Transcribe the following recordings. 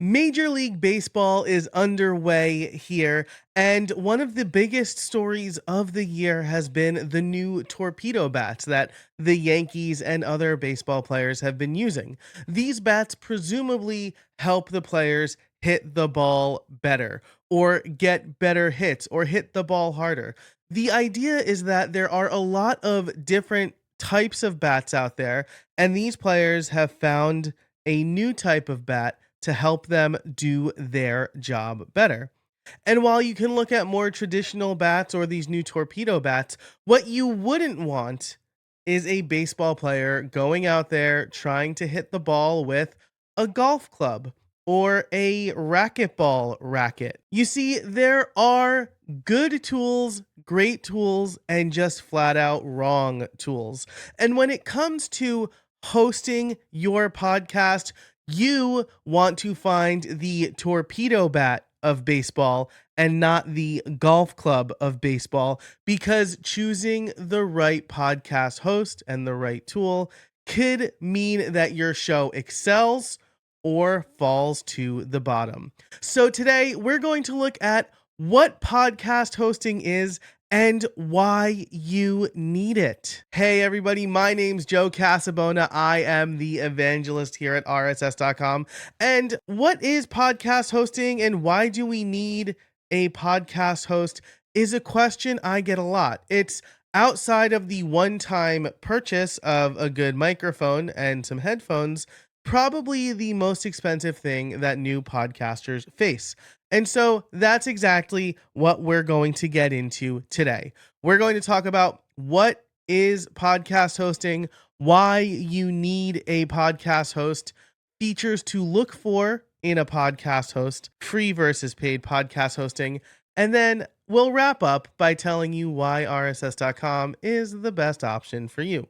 Major League Baseball is underway here, and one of the biggest stories of the year has been the new torpedo bats that the Yankees and other baseball players have been using. These bats presumably help the players hit the ball better, or get better hits, or hit the ball harder. The idea is that there are a lot of different types of bats out there, and these players have found a new type of bat to help them do their job better. And while you can look at more traditional bats or these new torpedo bats, what you wouldn't want is a baseball player going out there trying to hit the ball with a golf club or a racquetball racket. You see, there are good tools, great tools, and just flat out wrong tools. And when it comes to hosting your podcast, you want to find the torpedo bat of baseball and not the golf club of baseball, because choosing the right podcast host and the right tool could mean that your show excels or falls to the bottom. So today we're going to look at what podcast hosting is and why you need it. Hey everybody, my name's Joe Casabona. I am the evangelist here at RSS.com. And what is podcast hosting and why do we need a podcast host is a question I get a lot. It's outside of the one-time purchase of a good microphone and some headphones, probably the most expensive thing that new podcasters face. And so that's exactly what we're going to get into today. We're going to talk about what is podcast hosting, why you need a podcast host, features to look for in a podcast host, free versus paid podcast hosting, and then we'll wrap up by telling you why RSS.com is the best option for you.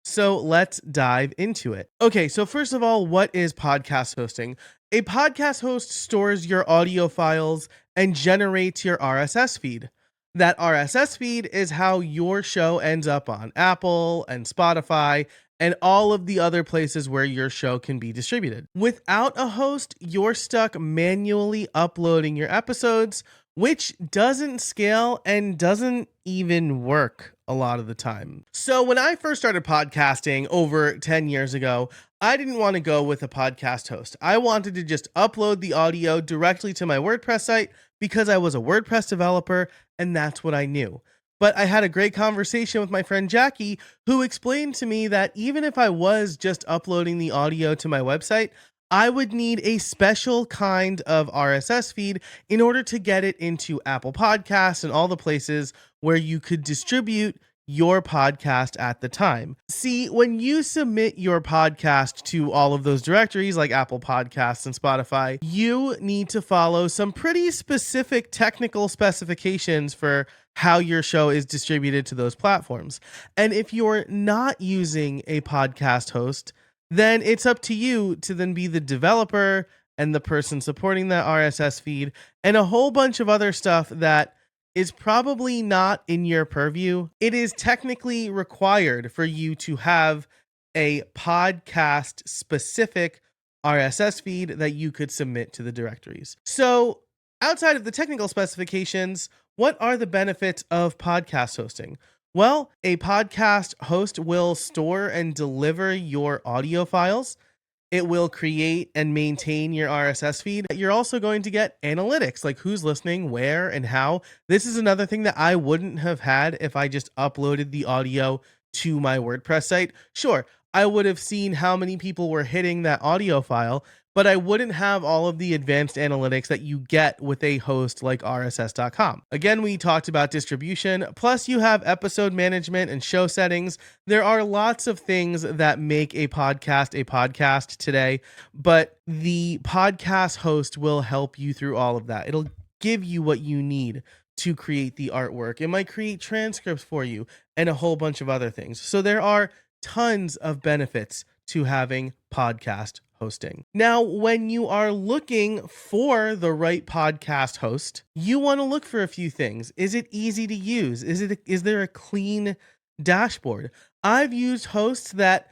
So let's dive into it. Okay, so first of all, what is podcast hosting? A podcast host stores your audio files and generates your RSS feed. That RSS feed is how your show ends up on Apple and Spotify and all of the other places where your show can be distributed. Without a host, you're stuck manually uploading your episodes, which doesn't scale and doesn't even work a lot of the time. So when I first started podcasting over 10 years ago, I didn't want to go with a podcast host. I wanted to just upload the audio directly to my WordPress site because I was a WordPress developer and that's what I knew. But I had a great conversation with my friend Jackie, who explained to me that even if I was just uploading the audio to my website, I would need a special kind of RSS feed in order to get it into Apple Podcasts and all the places where you could distribute your podcast at the time. See, when you submit your podcast to all of those directories like Apple Podcasts and Spotify, you need to follow some pretty specific technical specifications for how your show is distributed to those platforms. And if you're not using a podcast host, then it's up to you to then be the developer and the person supporting that RSS feed and a whole bunch of other stuff that is probably not in your purview. It is technically required for you to have a podcast specific RSS feed that you could submit to the directories. So, outside of the technical specifications, what are the benefits of podcast hosting? Well, a podcast host will store and deliver your audio files. It will create and maintain your RSS feed. You're also going to get analytics, like who's listening, where, and how. This is another thing that I wouldn't have had if I just uploaded the audio to my WordPress site. Sure, I would have seen how many people were hitting that audio file, but I wouldn't have all of the advanced analytics that you get with a host like RSS.com. Again, we talked about distribution, plus you have episode management and show settings. There are lots of things that make a podcast today, but the podcast host will help you through all of that. It'll give you what you need to create the artwork. It might create transcripts for you and a whole bunch of other things. So there are tons of benefits to having podcast hosting. Now, when you are looking for the right podcast host, you want to look for a few things. Is it easy to use? Is there a clean dashboard? I've used hosts that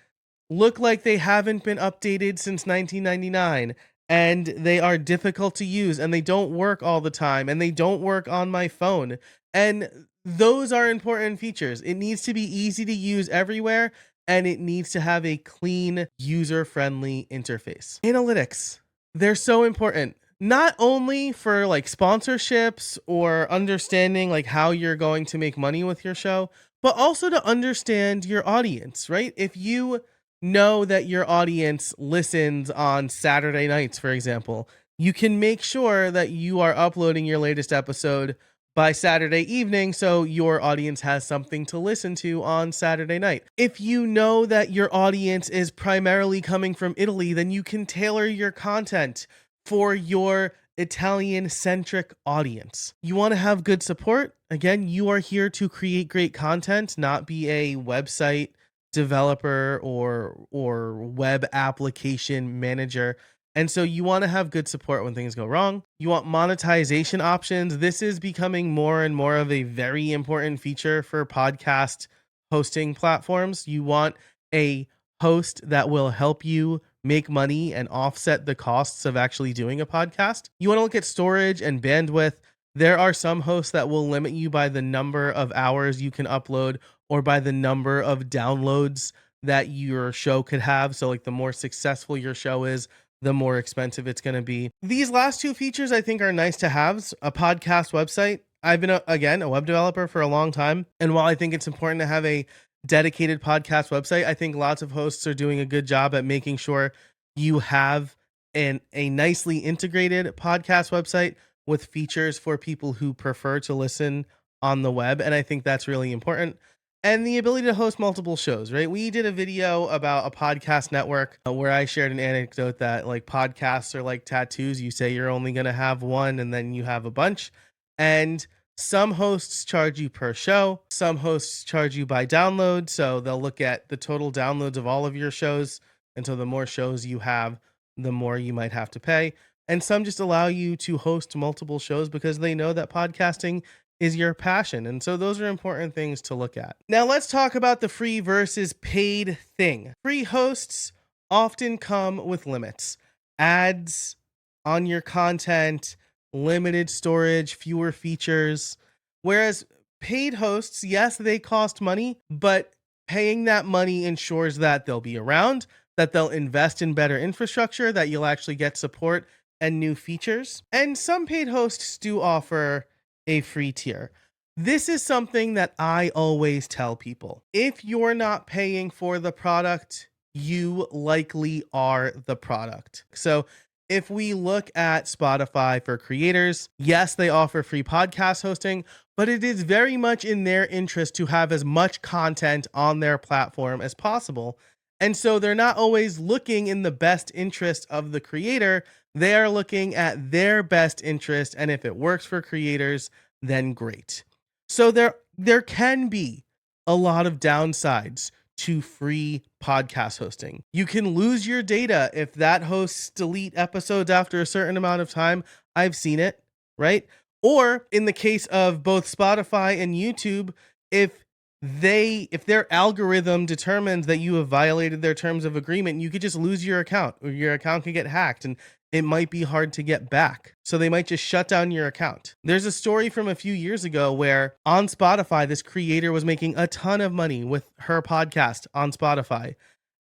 look like they haven't been updated since 1999 and they are difficult to use and they don't work all the time and they don't work on my phone. And those are important features. It needs to be easy to use everywhere and it needs to have a clean, user friendly interface. Analytics, they're so important. Not only for like sponsorships or understanding like how you're going to make money with your show, but also to understand your audience, right? If you know that your audience listens on Saturday nights, for example, you can make sure that you are uploading your latest episode by Saturday evening so your audience has something to listen to on Saturday night. If you know that your audience is primarily coming from Italy, then you can tailor your content for your Italian centric audience. You want to have good support? Again, you are here to create great content, not be a website developer or web application manager. And so you want to have good support when things go wrong. You want monetization options. This is becoming more and more of a very important feature for podcast hosting platforms. You want a host that will help you make money and offset the costs of actually doing a podcast. You want to look at storage and bandwidth. There are some hosts that will limit you by the number of hours you can upload or by the number of downloads that your show could have. So, like, the more successful your show is, the more expensive it's going to be. These last two features I think are nice to have. A podcast website. I've been, a web developer for a long time. And while I think it's important to have a dedicated podcast website, I think lots of hosts are doing a good job at making sure you have a nicely integrated podcast website with features for people who prefer to listen on the web. And I think that's really important. And the ability to host multiple shows, right? We did a video about a podcast network where I shared an anecdote that like podcasts are like tattoos. You say you're only going to have one and then you have a bunch. And some hosts charge you per show. Some hosts charge you by download. So they'll look at the total downloads of all of your shows. And so the more shows you have, the more you might have to pay. And some just allow you to host multiple shows because they know that podcasting is your passion. And so those are important things to look at. Now let's talk about the free versus paid thing. Free hosts often come with limits, ads on your content, limited storage, fewer features. Whereas paid hosts, yes, they cost money, but paying that money ensures that they'll be around, that they'll invest in better infrastructure, that you'll actually get support and new features. And some paid hosts do offer a free tier. This is something that I always tell people. If you're not paying for the product, you likely are the product. So if we look at Spotify for creators, yes, they offer free podcast hosting, but it is very much in their interest to have as much content on their platform as possible. And so they're not always looking in the best interest of the creator. They are looking at their best interest. And if it works for creators, then great. So there can be a lot of downsides to free podcast hosting. You can lose your data if that hosts delete episodes after a certain amount of time. I've seen it, right? Or in the case of both Spotify and YouTube, if their algorithm determines that you have violated their terms of agreement, you could just lose your account or your account could get hacked and it might be hard to get back. So they might just shut down your account. There's a story from a few years ago where on Spotify, this creator was making a ton of money with her podcast on Spotify.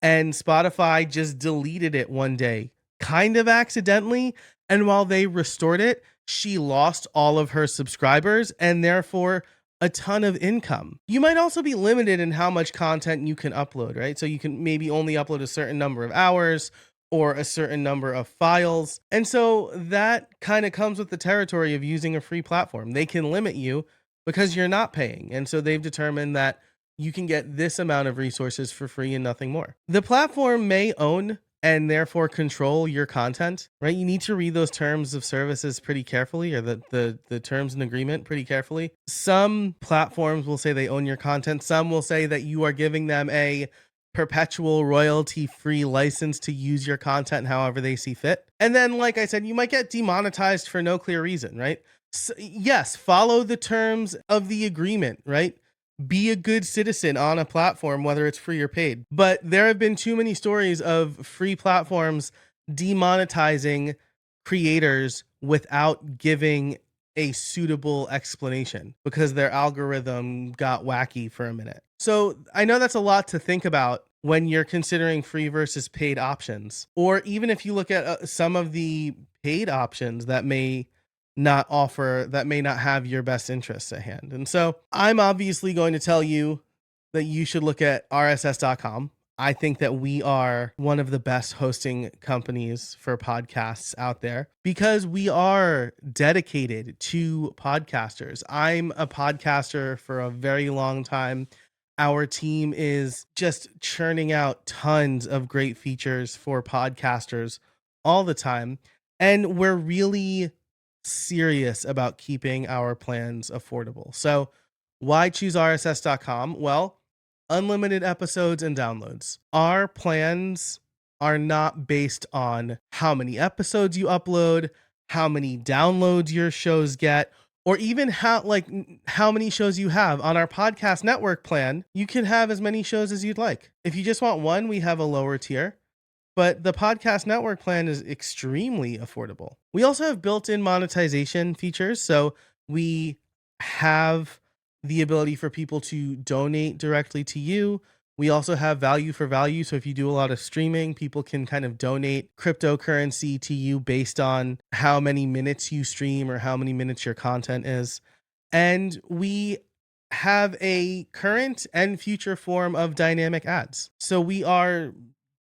And Spotify just deleted it one day, kind of accidentally. And while they restored it, she lost all of her subscribers and therefore a ton of income. You might also be limited in how much content you can upload, right? So you can maybe only upload a certain number of hours or a certain number of files. And so that kind of comes with the territory of using a free platform. They can limit you because you're not paying. And so they've determined that you can get this amount of resources for free and nothing more. The platform may own and therefore control your content, right? You need to read those terms of services pretty carefully, or the terms and agreement pretty carefully. Some platforms will say they own your content. Some will say that you are giving them a perpetual royalty-free license to use your content however they see fit. And then, like I said, you might get demonetized for no clear reason, right? So, yes, follow the terms of the agreement, right? Be a good citizen on a platform, whether it's free or paid. But there have been too many stories of free platforms demonetizing creators without giving a suitable explanation because their algorithm got wacky for a minute. So I know that's a lot to think about when you're considering free versus paid options, or even if you look at some of the paid options that may not have your best interests at hand. And so I'm obviously going to tell you that you should look at rss.com. I think that we are one of the best hosting companies for podcasts out there because we are dedicated to podcasters. I'm a podcaster for a very long time. Our team is just churning out tons of great features for podcasters all the time. And we're really serious about keeping our plans affordable. So, why choose rss.com? Well, unlimited episodes and downloads. Our plans are not based on how many episodes you upload, how many downloads your shows get, or even how many shows you have. On our podcast network plan, you can have as many shows as you'd like. If you just want one, we have a lower tier. But the podcast network plan is extremely affordable. We also have built-in monetization features. So we have the ability for people to donate directly to you. We also have value for value. So if you do a lot of streaming, people can kind of donate cryptocurrency to you based on how many minutes you stream or how many minutes your content is. And we have a current and future form of dynamic ads. So we are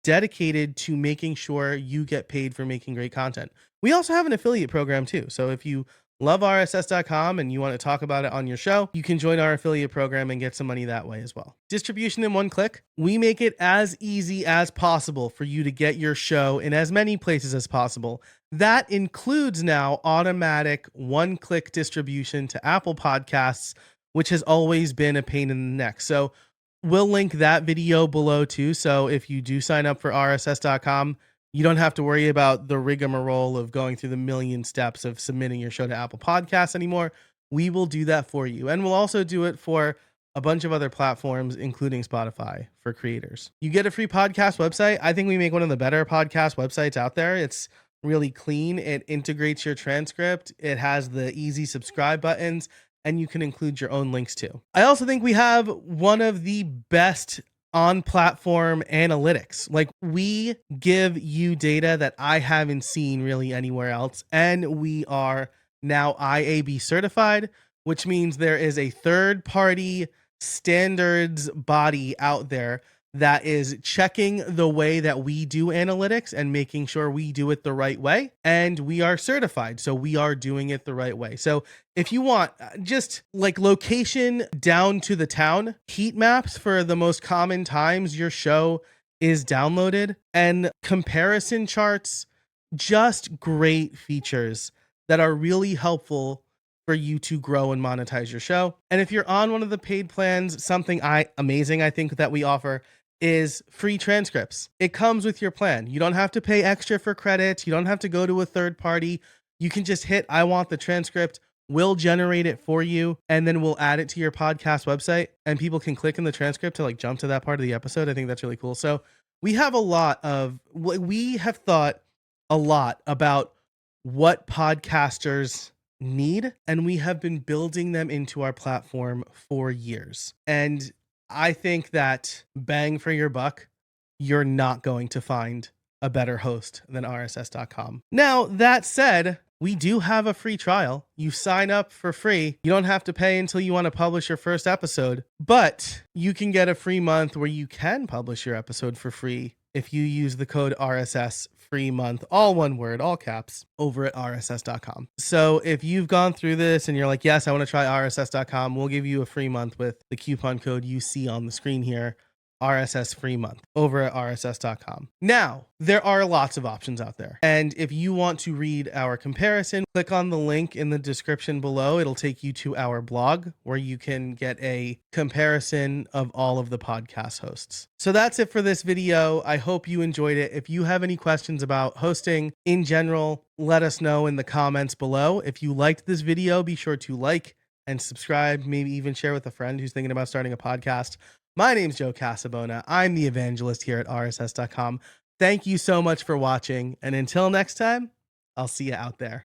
dedicated to making sure you get paid for making great content. We also have an affiliate program too. So if you love rss.com and you want to talk about it on your show, you can join our affiliate program and get some money that way as well. Distribution in one click. We make it as easy as possible for you to get your show in as many places as possible. That includes now automatic one-click distribution to Apple Podcasts, which has always been a pain in the neck. So we'll link that video below too. So if you do sign up for rss.com, you don't have to worry about the rigmarole of going through the million steps of submitting your show to Apple Podcasts anymore. We will do that for you. And we'll also do it for a bunch of other platforms, including Spotify for creators. You get a free podcast website. I think we make one of the better podcast websites out there. It's really clean. It integrates your transcript. It has the easy subscribe buttons, and you can include your own links too. I also think we have one of the best on-platform analytics. Like, we give you data that I haven't seen really anywhere else, and we are now IAB certified, which means there is a third-party standards body out there that is checking the way that we do analytics and making sure we do it the right way. And we are certified, so we are doing it the right way. So if you want just like location down to the town, heat maps for the most common times your show is downloaded, and comparison charts, just great features that are really helpful for you to grow and monetize your show. And if you're on one of the paid plans, something amazing I think that we offer is free transcripts. It comes with your plan. You don't have to pay extra for credits. You don't have to go to a third party. You can just hit I want the transcript. We'll generate it for you, and then we'll add it to your podcast website, and people can click in the transcript to like jump to that part of the episode. I think that's really cool. So we have we have thought a lot about what podcasters need, and we have been building them into our platform for years. And I think that bang for your buck, you're not going to find a better host than rss.com. Now, that said, we do have a free trial. You sign up for free. You don't have to pay until you want to publish your first episode, but you can get a free month where you can publish your episode for free if you use the code RSS free month, all one word, all caps, over at rss.com. So if you've gone through this and you're like, yes, I want to try rss.com, we'll give you a free month with the coupon code you see on the screen here, RSS free month, over at rss.com. Now, there are lots of options out there. And if you want to read our comparison, click on the link in the description below. It'll take you to our blog where you can get a comparison of all of the podcast hosts. So that's it for this video. I hope you enjoyed it. If you have any questions about hosting in general, let us know in the comments below. If you liked this video, be sure to like and subscribe, maybe even share with a friend who's thinking about starting a podcast. My name's Joe Casabona. I'm the evangelist here at rss.com. Thank you so much for watching, and until next time, I'll see you out there.